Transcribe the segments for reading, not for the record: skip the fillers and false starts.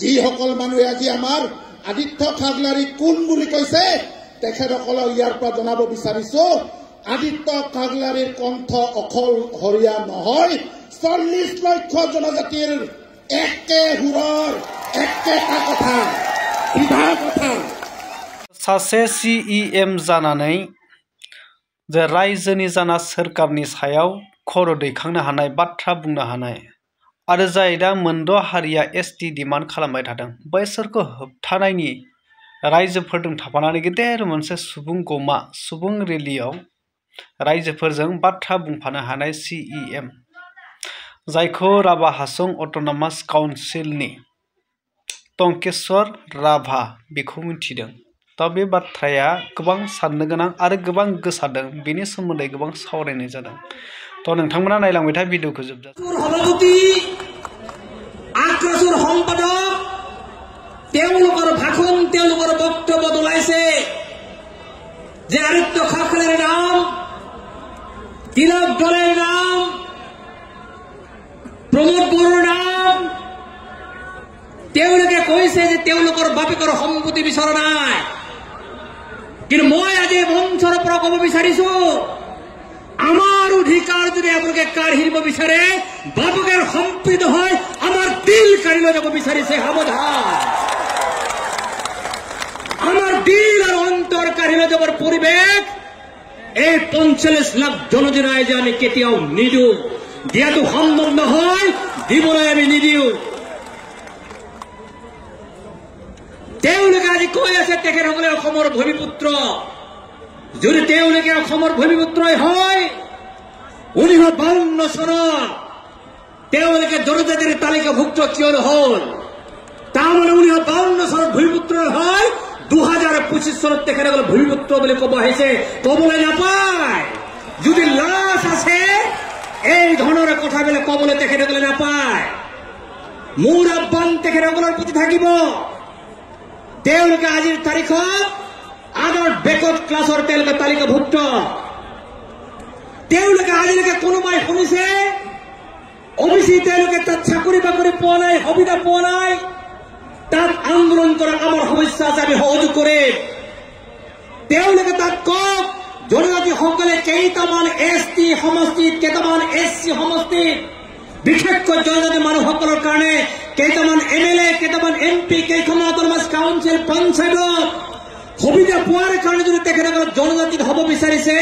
যিসকল মানুহে আজি আমাৰ আদিত্য খাগলাৰী কোন বুলি কৈছে তেখেতসকলক ইয়াৰ পৰা জনাব বিচাৰিছো আদিত্য খাগলাৰীৰ কণ্ঠ অকলশৰীয়া নহয় 40 লক্ষ জনজাতিৰ একে সুৰৰ একেটা কথা বিধা কথা सासे CEM जानानै जे रायजोनि जाना सोरखारनि सायाव खर' दैखांनो हानाय बाथ्रा बुंनो हानाय आरो जाय दा मोनद' हारिया ST डिमान्ड खालामबाय थादों बैसोरखौ होबथानायनि रायजोफोरजों थाफानानै गेदेर मोनसे सुबुं गमा सुबुं रेलियाव रायजोफोरजों बाथ्रा बुंफानो हानाय CEM जायखौ राभा हासं अट'नमास काउन्सिलनि टंकेश्वर राभा बेखौ मिथिदों दा बे बाथ्राया गोबां साननो गोनां आरो गोबां गोसारदों बेनि सोमोन्दै गोबां सावरायनाय जादों थ' नोंथांमोना नायलांबाय था भिडिअखौ जोबजासिम সভাপতি আক্ৰসুৰ সম্পাদক তেওঁলোকৰ ভাষণ তেওঁলোকৰ বক্তব্য ওলাইছে যে আদিত্য খাগলাৰীৰ নাম তিলক দলেৰ নাম প্ৰমোদ বড়োৰ নাম তেওঁলোকে কৈছে যে তেওঁলোকৰ বাপেকৰ সম্পত্তি বিচৰা নাই কিন্তু মই আজি মঞ্চৰ পৰা ক'ব বিচাৰিছো আমাৰ অধিকাৰ যদি আপনাকে কাঢ়ি নিব বিচাৰে বাপকেৰ সম্পৃক্ত হয় আমাৰ দিল কাঢ়ি লৈ যাব বিচাৰিছে সাৱধান আমাৰ দিল আৰ অন্তৰ কাঢ়ি লৈ যাবৰ পৰিৱেশ এই 45 লাখ জনজনাই যে আমি কেতিয়াও নিদিও দিয়াটো সম্ভৱ নহয় দিবলৈ আমি নিদিও তেওঁলোকে আজি কৈ আছে তেখেতসকলে অসমৰ ভূমিপুত্ৰ যদি তেওঁলোকে অসমৰ ভূমিপুত্ৰই হয় 1952 চনত তেওঁলোকে জনজাতিৰ তালিকাভুক্ত কিয় নহল তাৰমানে 1952 চনত ভূমিপুত্ৰ হয় 2025 চনত তেখেতসকলে ভূমিপুত্ৰ বুলি ক'ব আহিছে ক'বলৈ নাপায় যদি লাজ আছে এই ধৰণৰ কথাবিলাক ক'বলৈ তেখেতসকলে নাপায় মোৰ আহ্বান তেখেতসকলৰ প্ৰতি থাকিব তেওঁলোকে আজিৰ তাৰিখত আদাৰ বেকত ক্লাসৰ তেওঁলোকে তালিকাভুক্ত তেওঁলোকে আজিলৈকে কোনোবাই শুনিছে অবিচি তেওঁলোকে তাত চাকৰি বাকৰি পোৱা নাই সুবিধা পোৱা নাই তাত আন্দোলন কৰা আমাৰ সমস্যা আছে আমি সহযোগ কৰিম তেওঁলোকে তাত কওক জনজাতিসকলে কেইটামান ST সমষ্টিত কেইটামান SC সমষ্টিত বিশেষকৈ জনজাতি মানুহসকলৰ কাৰণে কেইটামান MLA কেইটামান MP কেইখনমান অট'নমাছ কাউন্সিল পঞ্চায়ত সুবিধা পোৱাৰ কাৰণে যদি তেখেতসকলক জনজাতি হ'ব বিচাৰিছে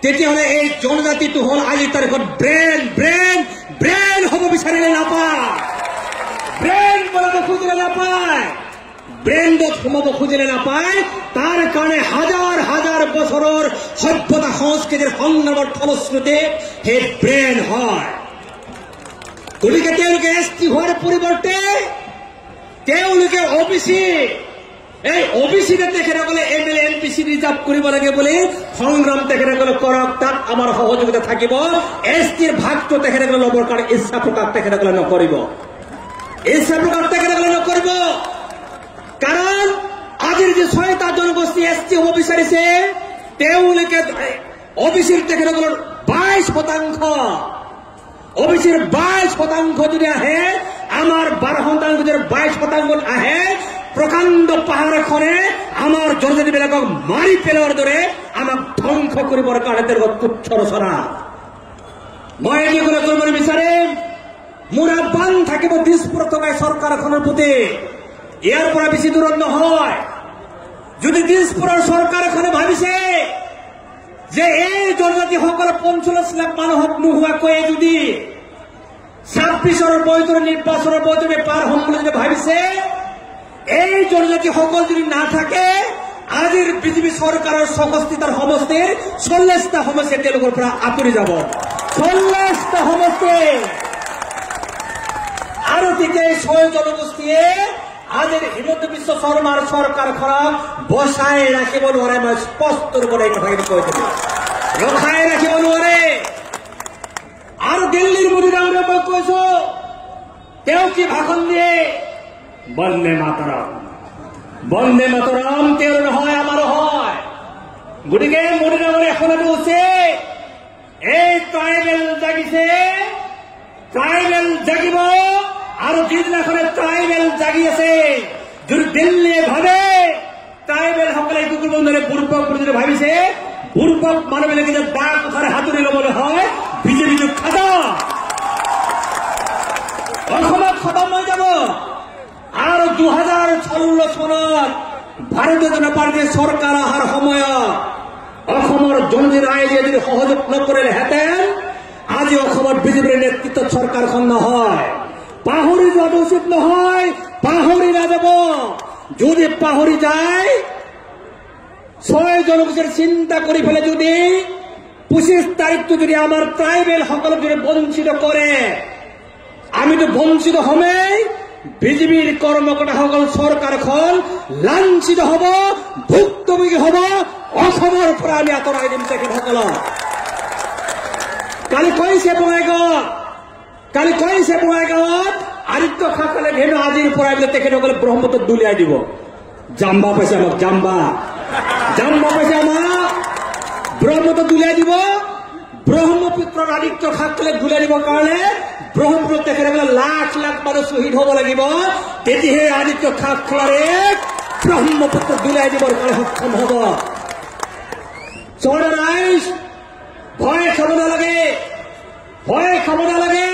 তেতিয়াহ'লে এই জনজাতিটো হ'ল আজিৰ তাৰিখত ব্ৰেন হ'ব বিচাৰিলে নাপায় ব্ৰেন বনাব খুজিলে নাপায় ব্ৰেণ্ডত সোমাব খুজিলে নাপায় তাৰ কাৰণে হাজাৰ হাজাৰ বছৰৰ সভ্যতা সংস্কৃতিৰ সংগ্ৰামৰ ফলশ্ৰুতি সেই ব্ৰেন হয় গতিকে তেওঁলোকে ST হোৱাৰ পৰিৱৰ্তে তেওঁলোকে OBC এই OBCতে তেখেতসকলে MLA MPC ৰিজাৰ্ভ কৰিব লাগে বুলি সংগ্ৰাম তেখেতসকলে কৰক তাত আমাৰ সহযোগিতা থাকিব STৰ ভাগটো তেখেতসকলে ল'বৰ কাৰণে ইচ্ছা প্ৰকাশ তেখেতসকলে নকৰিব কাৰণ আজিৰ যে 6টা জনগোষ্ঠী ST হ'ব বিচাৰিছে তেওঁলোকে OBCৰ তেখেতসকলৰ 22% OBCৰ 22% যদি আহে আমাৰ 12% যদি 22% আহে প্ৰকাণ্ড পাহাৰ এখনে আমাৰ জনজাতিবিলাকক মাৰি পেলোৱাৰ দৰে আমাক ধ্বংস কৰিবৰ কাৰণে তেওঁলোকক তুচ্ছ ৰচনা মই এইগুলো কৰিব বিচাৰিম মোৰ আহ্বান থাকিব দিছপুৰত থকা চৰকাৰখনৰ প্ৰতি ইয়াৰ পৰা বেছি দূৰত নহয় যদি দিছপুৰৰ চৰকাৰখনে ভাবিছে যে এই জনজাতিসকলৰ 45 লাখ মানুহক নোহোৱাকৈ যদি 26ৰ বৈধৰ নিৰ্বাচনৰ বৈধৰে পাৰ হ'ম বুলি যদি ভাবিছে এই জনজাতিসকল যদি না থাকে আজিৰ বিজেপি চৰকাৰৰ 64টা সমষ্টিৰ 40টা সমষ্টি তেওঁলোকৰ পৰা আঁতৰি যাব 40টা সমষ্টি আৰু তেতিয়া 6 জনগোষ্ঠীয়ে আজিৰ হিমন্ত বিশ্ব শৰ্মাৰ চৰকাৰখনক বচাই ৰাখিব নোৱাৰে মই স্পষ্ট ৰূপত এই কথাখিনি কৈ দিছো ৰখাই ৰাখিব নোৱাৰে আৰু দিল্লীৰ মোদী ডাঙৰীয়া মই কৈছো তেওঁ কি ভাষণ দিয়ে বন্দে মাতৰম তেওঁৰ নহয় আমাৰো হয় গতিকে মোদী ডাঙৰীয়া শুনাটো উচিত এই ট্ৰাইবেল জাগিছে ট্ৰাইবেল জাগিব আৰু যিদিনাখনে ট্ৰাইবেল জাগি আছে, যদি দিল্লীয়ে ভাবে ট্ৰাইবেল সকলে কুকুৰ বন্ধুৰে বুৰ্বক বুলি যদি ভাবিছে, বুৰ্বক মানুহবিলাকে যে দা কথাৰে হাতুৰি ল'বলৈ হয়, বিজেপিটো খাদা অসমত খতম হৈ যাব। আৰু 2016 চনত ভাৰতীয় জনতা পাৰ্টীৰ চৰকাৰ অহাৰ সময়ত অসমৰ জননী ৰাইজে যদি সহযোগ নকৰিলেহেঁতেন, আজি অসমত বিজেপিৰ নেতৃত্বত চৰকাৰখন নহয়। পাহৰি যোৱাটো উচিত নহয়, পাহৰি নাযাব। যদি পাহৰি যায়, 6 জনগোষ্ঠীৰ চিন্তা কৰি পেলাই যদি 25 তাৰিখটো যদি আমাৰ ট্ৰাইবেল সকলক যদি বঞ্চিত কৰে, আমিতো বঞ্চিত হমেই। বিজেপিৰ কৰ্মকৰ্তাসকল চৰকাৰখন লাঞ্ছিত হব, ভুক্তভোগী হব। অসমৰ পৰা আমি আঁতৰাই দিম তেখেতসকলক। কালি কৈছে বঙাইগাঁৱত আদিত্য ঠাকৰে হেনো আজিৰ পৰা তেখেতসকলে ব্ৰহ্মপুত্ৰত দলিয়াই দিব। জাম্বা পাইছে আমাক, জাম্বা পাইছে আমাক, ব্ৰহ্মপুত্ৰত দলিয়াই দিব। ব্ৰহ্মপুত্ৰৰ আদিত্য ঠাকৰে দলিয়াই দিবৰ কাৰণে ব্ৰহ্মপুত্ৰত তেখেতসকলে লাখ লাখ মানুহ শ্বহীদ হ'ব লাগিব। তেতিয়াহে আদিত্য ঠাকৰে ব্ৰহ্মপুত্ৰত দলিয়াই দিবৰ কাৰণে সক্ষম হ'ব। ভয় খাব নালাগে, ভয় খাব নালাগে।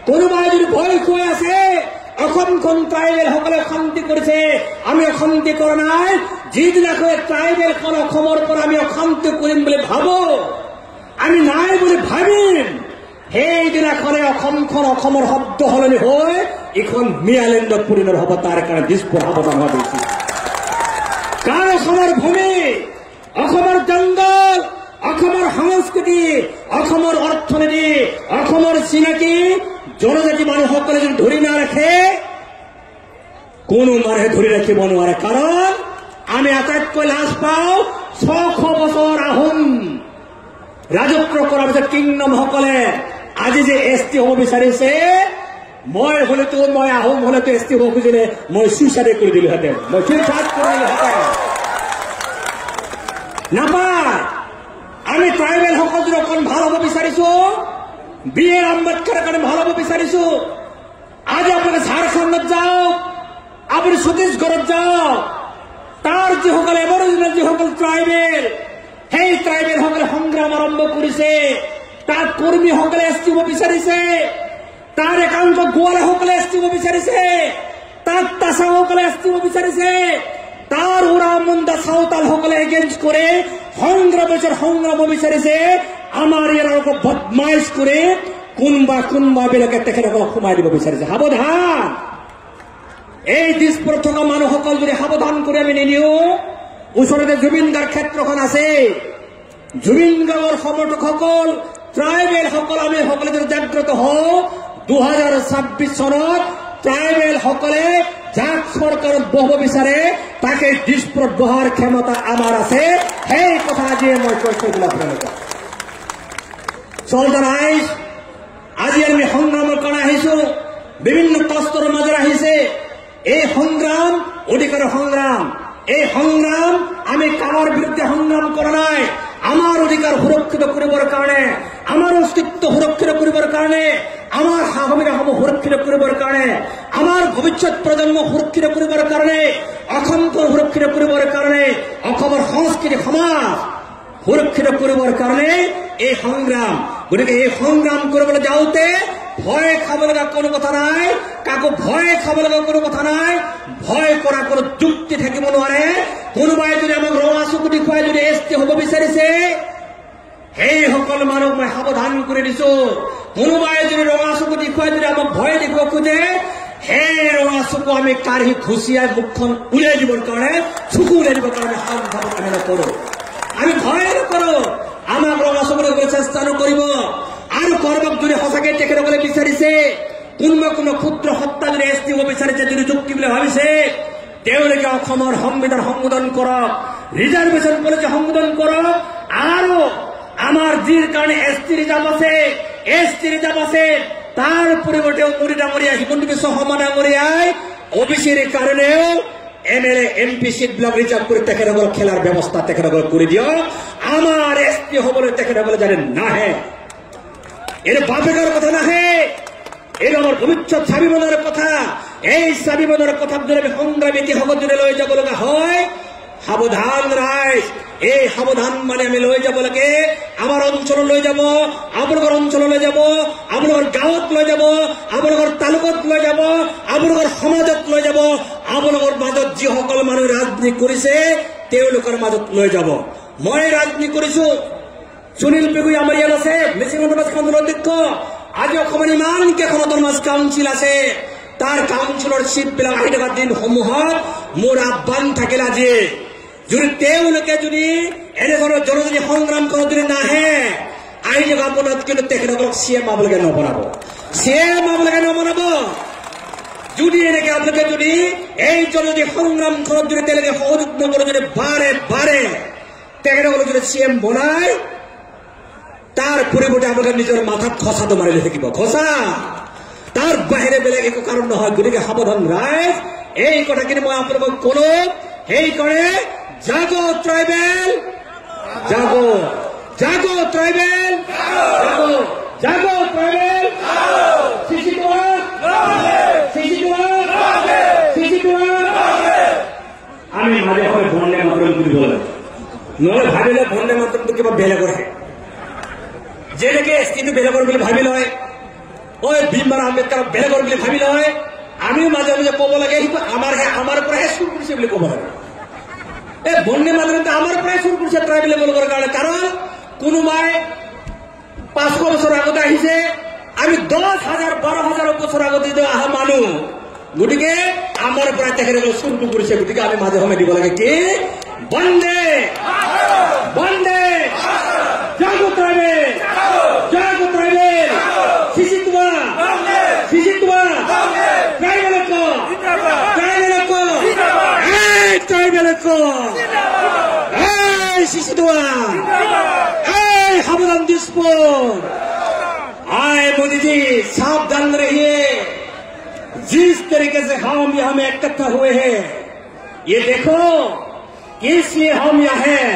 কোনোবাই যদি ভয় খুৱাই আছে, অসমখন ট্ৰাইবেল সকলে অশান্তি কৰিছে, আমি অশান্তি কৰা নাই। যিদিনাখনে ট্ৰাইবেলখন অসমৰ পৰা আমি অশান্তি কৰিম বুলি ভাবো, আমি নাই বুলি ভাবিম, সেইদিনাখনে অসমখন অসমৰ শব্দ সলনি হৈ এইখন মিয়ালেণ্ডত পৰিণত হ'ব। তাৰ কাৰণে দিছপুৰ সাৱধান হোৱা উচিত। কাৰণ অসমৰ ভূমি, অসমৰ জংগল, অসমৰ সংস্কৃতি, অসমৰ অৰ্থনীতি, অসমৰ চিনাকি জনজাতি মানুহসকলে যদি ধৰি নাৰাখে, কোনো মানুহে ধৰি ৰাখিব নোৱাৰে। কাৰণ আমি আটাইতকৈ লাজ পাওঁ 600 বছৰ আহোম ৰাজত্ব কৰাৰ পিছত কিংডমসকলে আজি যে ST হ'ব বিচাৰিছে, মই আহোম হলেতো ST হ'ব খুজিলে মই চুইচাইড কৰি দিলোহেঁতেন, মই চুইচাইড কৰি দিলোহেঁতেন। নাপায়। আমি ট্ৰাইবেল সকল যদি অকণ ভাল হ'ব বিচাৰিছো, BR আম্বেদকাৰৰ কাৰণে ভাল হ'ব বিচাৰিছো, আজি আপোনালোকে ঝাৰখণ্ডত যাওক, আপুনি ছত্তীশগড়ত যাওক, তাৰ যিসকল এবৰিজিনেল যিসকল ট্ৰাইবেল, সেই ট্ৰাইবেল সকলে সংগ্ৰাম আৰম্ভ কৰিছে। তাত কৰ্মীসকলে ST হ'ব বিচাৰিছে, তাৰ একাংশ গোৱালাসকলে ST হ'ব বিচাৰিছে, তাত তাছাসকলে ST হ'ব বিচাৰিছে, তাৰ উৰা মুণ্ডা চাওতাল সকলে এগেইনষ্ট কৰে সংগ্ৰাম বিচাৰিছে। আমাৰ ইয়াৰ বদমাইশ কৰি কোনোবা বিলাকে তেখেতসকলক সোমাই দিব বিচাৰিছে। সাৱধান। এই দিছপুৰত থকা মানুহসকল যদি সাৱধান কৰি আমি নিনিও, ওচৰতে জুবিন গাৰ্গ ক্ষেত্ৰখন আছে, জুবিন গাৰ্গৰ সমৰ্থকসকল ট্ৰাইবেল সকল আমি সকলে যদি জাগ্ৰত হওঁ, 2026 চনত ট্ৰাইবেল সকলে যাক চৰকাৰত বহাব বিচাৰে তাকে দিছপুৰত বহাৰ ক্ষমতা আমাৰ আছে। সেই কথা আজিয়ে মই কৈছো আপোনালোকক। আজি আমি সংগ্ৰামৰ কাৰণে আহিছো, বিভিন্ন কষ্টৰ মাজেৰে আহিছে। এই সংগ্ৰাম অধিকাৰৰ সংগ্ৰাম। এই সংগ্ৰাম আমি কাৰোবাৰ বিৰুদ্ধে সংগ্ৰাম কৰা নাই। আমাৰ অধিকাৰ সুৰক্ষিত কৰিবৰ কাৰণে, আমাৰ অস্তিত্ব সুৰক্ষিত কৰিবৰ কাৰণে, আমাৰ সা-সুবিধাসমূহ সুৰক্ষিত কৰিবৰ কাৰণে, আমাৰ ভৱিষ্যত প্ৰজন্ম সুৰক্ষিত কৰিবৰ কাৰণে, অসমক সুৰক্ষিত কৰিবৰ কাৰণে, অসমৰ সংস্কৃতি সমাজ সুৰক্ষিত কৰিবৰ কাৰণে এই সংগ্ৰাম। গতিকে এই সংগ্ৰাম কৰিবলৈ যাওঁতে ভয় খাব লগা কোনো কথা নাই, কাকো ভয় খাব লগা কোনো কথা নাই, ভয় কৰা কোনো যুক্তি থাকিব নোৱাৰে। কোনোবাই যদি আমাক ৰঙা চকু দেখুৱাই যদি ST হ'ব বিচাৰিছে, সেই সকল মানুহক মই সাৱধান কৰি দিছো। কোনোবাই যদি ৰঙা চকু দেখুৱাই যদি আমাক ভয় দেখুৱাব খোজে, সেই ৰঙা চকু আমি কাঢ়ি ঘুচিয়াই মুখখন উলিয়াই দিবৰ কাৰণে, চকু উলিয়াই দিবৰ কাৰণে সাৱধান আমি নকৰো, আমি ভয় নকৰো। আমাক ৰঙা চকু দেখুৱাবলৈ চেষ্টা নকৰিব। আৰু কৰবাক যদি সঁচাকে তেখেতসকলে বিচাৰিছে, কোনোবা ক্ষুদ্ৰ সত্তা যদি ST হ'ব বিচাৰিছে, যদি যুক্তি বুলি ভাবিছে, তেওঁলোকে অসমৰ সংবিধান সংশোধন কৰক, ৰিজাৰ্ভেশ্যন পলিচি সংশোধন কৰক। আৰু আমাৰ যিৰ কাৰণে ST ৰিজাৰ্ভ আছে, তাৰ পৰিৱৰ্তে মুৰি ডাঙৰীয়া, হিমন্ত বিশ্ব শৰ্মা ডাঙৰীয়াই OBCৰ কাৰণেও MLA MP চিটবিলাক ৰিজাৰ্ভ কৰি তেখেতসকলক খেলাৰ ব্যৱস্থা তেখেতসকলক কৰি দিয়ক। আমাৰ ST হ'বলৈ তেখেতসকলে যাতে নাহে, এইটো বাপেকৰ কথা নাহে, এটা আমার ভবিষ্যৎ স্বাভিমানের কথা। এই স্বাভিমানের কথা যদি আমি সংগ্রামী ইতিহাসত যদি লৈ যাব লগা হয়, সাৱধান ৰাইজ, এই সাৱধান মানে আমি লৈ যাব লাগে। আমাৰ অঞ্চলত লৈ যাব, আপোনালোকৰ অঞ্চলত লৈ যাব, আপোনালোকৰ গাঁৱত লৈ যাব, আপোনালোকৰ তালুকত লৈ যাব, আপোনালোকৰ সমাজত লৈ যাব, আপোনালোকৰ মাজত যিসকল মানুহ ৰাজনীতি কৰিছে তেওঁলোকৰ মাজত লৈ যাব। মই ৰাজনীতি কৰিছো, সুনীল পেগুই আমাৰ ইয়াত আছে, মিচিং সমাজ কাউন্সিলৰ অধ্যক্ষ। আজি অসমত ইমান কেইখন সমাজ কাউন্সিল আছে, তাৰ কাউন্সিলৰ চিটবিলাক আহি থকা দিনসমূহত মোৰ আহ্বান থাকিল আজি যদি তেওঁলোকে যদি এনেধৰণৰ জনজাতি সংগ্ৰাম কৰা যদি নাহে, আহি থকা আপোনাত কিন্তু তেখেতসকলক CM আপোনালোকে নবনাব, CM আপোনালোকে নবনাব। যদি এনেকে আপোনালোকে যদি এই জনজাতি সংগ্ৰাম কৰাত যদি তেওঁলোকে সহযোগ নকৰে, যদি বাৰে বাৰে তেখেতসকলক যদি CM বনায়, তাৰ পৰিৱৰ্তে আপোনালোকে নিজৰ মাথাত খচাটো মাৰি লৈ থাকিব, খচা। তাৰ বাহিৰে বেলেগ একো কাৰণ নহয়। গতিকে সাৱধান ৰাইজ, এই কথাখিনি মই আপোনালোকক কলো। সেইকাৰণে জাগো ট্ৰাইবেল, জাগো, জাগো ট্ৰাইবেল, জাগো, জাগো ট্ৰাইবেল, আমি মাজে সময়ে বন্দে মাতৰম কৰিব লাগে, নহলে ভাবিলে বন্দে মাতৰমটো কিবা বেলেগৰ হে, যেনেকে এসটিটো বেলেগৰ বুলি ভাবি লয়, ভীমবাৰ আম্বেদকাৰক বেলেগৰ বুলি ভাবি লয়, আমিও মাজে মাজে ক'ব লাগে সেইটো আমাৰ পৰাহে চুৰ কৰিছে বুলি ক'ব লাগে। এই বন্দে মাতৰমটো আমাৰ পৰাই চুৰ কৰিছে ট্ৰাইবেলে বলকৰ কাৰণে। কাৰণ কোনোবাই 500 বছৰ আগতে আহিছে, আমি 10,000 12,000 বছৰ আগতে অহা মানুহ, গতিকে আমাৰ পৰাই তেখেতসকলে চুৰটো কৰিছে। গতিকে আমি মাজে সময়ে দিব লাগে কি বন্দে বন্দে জাগো ট্ৰাইবেল, জাগো ট্ৰাইবেল, সিসিতুয়া সিসিতুয়া ট্রাইবেলকো ট্রাইবেলকো এই ট্রাইবেলকো এই সিসিতুয়া এই সাবধান দিসপুর। आए मोदी जी सावधान रहिए, जिस तरीके से हम यहाँ में इकट्ठा हुए हैं, ये देखो किस लिए हम यहाँ हैं।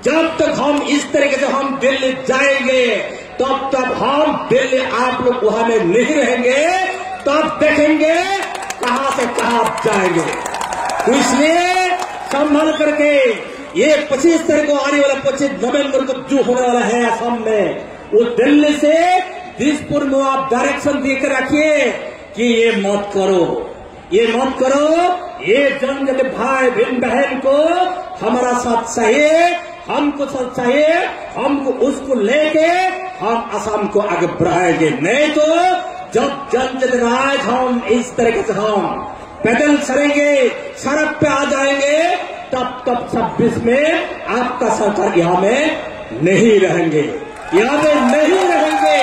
जब तक हम इस तरीके से हम दिल्ली जाएंगे, तब तक हम दिल्ली आप लोग वहां में नहीं रहेंगे, तब देखेंगे कहां से कहां जाएंगे। तो इसलिए संभल करके ये 25 तारीख को आने वाला 25 नवंबर को जो होने वाला है असम में, वो दिल्ली से दिसपुर में आप डायरेक्शन देकर रखिए कि ये मत करो, ये मत करो। ये जनजाति भाई बहन को हमारा साथ चाहिए, हमको साथ चाहिए, हमको उसको लेके हम असम को आगे बढ़ाएंगे। नहीं तो जब जनजाति राज हम इस तरीके से हम पैदल चलेंगे, सड़क पे आ जाएंगे, तब 26 में आपका सरकार यहाँ में नहीं रहेंगे, यहाँ पे नहीं रहेंगे।